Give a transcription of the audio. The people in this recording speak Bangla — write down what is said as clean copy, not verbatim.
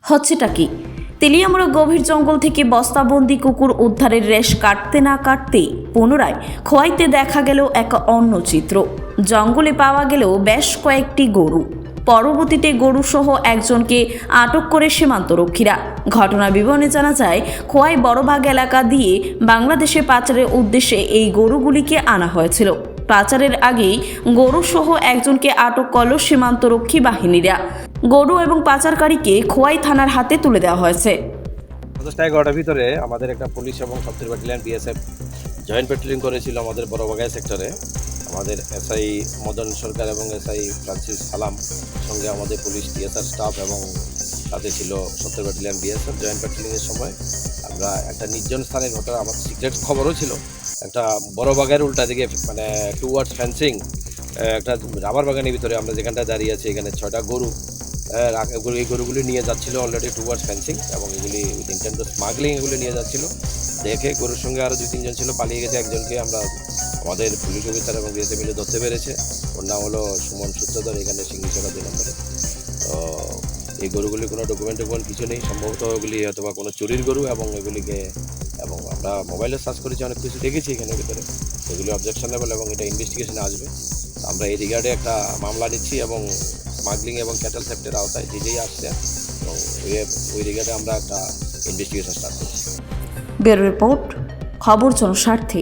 হচ্ছেটা কি? তেলিয়ামুড়া গভীর জঙ্গল থেকে বস্তাবন্দি কুকুর উদ্ধারের রেশ কাটতে না কাটতেই পুনরায় খোয়াইতে দেখা গেল এক অন্য চিত্র। জঙ্গলে পাওয়া গেলেও বেশ কয়েকটি গরু। পরবর্তীতে গরুসহ একজনকে আটক করে সীমান্তরক্ষীরা। ঘটনার বিবরণে জানা যায়, খোয়াই বড়বাগ এলাকা দিয়ে বাংলাদেশে পাচারের উদ্দেশ্যে এই গরুগুলিকে আনা হয়েছিল। পাচারের আগেই গরুসহ একজনকে আটক করল সীমান্তরক্ষী বাহিনীরা। গরু এবং পাচারকারীকে খোয়াই থানার হাতে তুলে দেওয়া হয়েছে। 11টার ভিতরে আমাদের একটা পুলিশ এবং ৭০ ব্যাটালিয়ন বিএসএফ জয়েন্ট প্যাট্রোলিং করেছিল আমাদের বড়বাগাই সেক্টরে। আমাদের এসআই মদন সরকার এবং এসআই ফ্রান্সিস সালাম সঙ্গে আমাদের পুলিশ টিএসআর স্টাফ এবং সাথে ছিল ৭০ ব্যাটালিয়ন বিএসএফ জয়েন্ট প্যাট্রোলিংয়ের সময় আমরা একটা নির্জন স্থানের ঘটনা, আমার সিক্রেট খবরও ছিল। একটা বড়বাগের উল্টা দিকে মানে টুয়ার্ডস ফেন্সিং একটা রাবার বাগানের ভিতরে আমরা যেখানটা দাঁড়িয়ে আছি, এখানে 6টা গরু এই গরুগুলি নিয়ে যাচ্ছিলো অলরেডি টুয়ার্ডস ফেন্সিং এবং এগুলি উইথ ইন্টেন্ট অফ স্মাগলিং এগুলি নিয়ে যাচ্ছিলো। দেখে গরুর সঙ্গে আরও 2-3 জন ছিল, পালিয়ে গেছে। একজনকে আমরা আমাদের পুলিশ অফিসার এবং বিএসএফ মিলে ধরতে পেরেছে। ওর নাম হলো সুমন সূত্রধর, এখানে সিংড়িছড়া 2 নম্বরে। তো এই গরুগুলি কোনো ডকুমেন্ট কিছু নেই, সম্ভবত ওগুলি হয়তো বা কোনো চুরির গরু এবং এগুলিকে এবং আমরা মোবাইলে সার্চ করেছি, অনেক কিছু দেখেছি এখানের ভিতরে, এগুলি অবজেকশনেবল এবং এটা ইনভেস্টিগেশনে আসবে। আমরা এই রিগার্ডে একটা মামলা নিচ্ছি এবং স্মাগলিং এবং ক্যাটেল থেফটের আওতায় যেই আসছে এবং ওই রিগার্ডে আমরা একটা ইনভেস্টিগেশন স্টার্ট করছি। ব্যুরো রিপোর্ট, খবর জনস্বার্থে।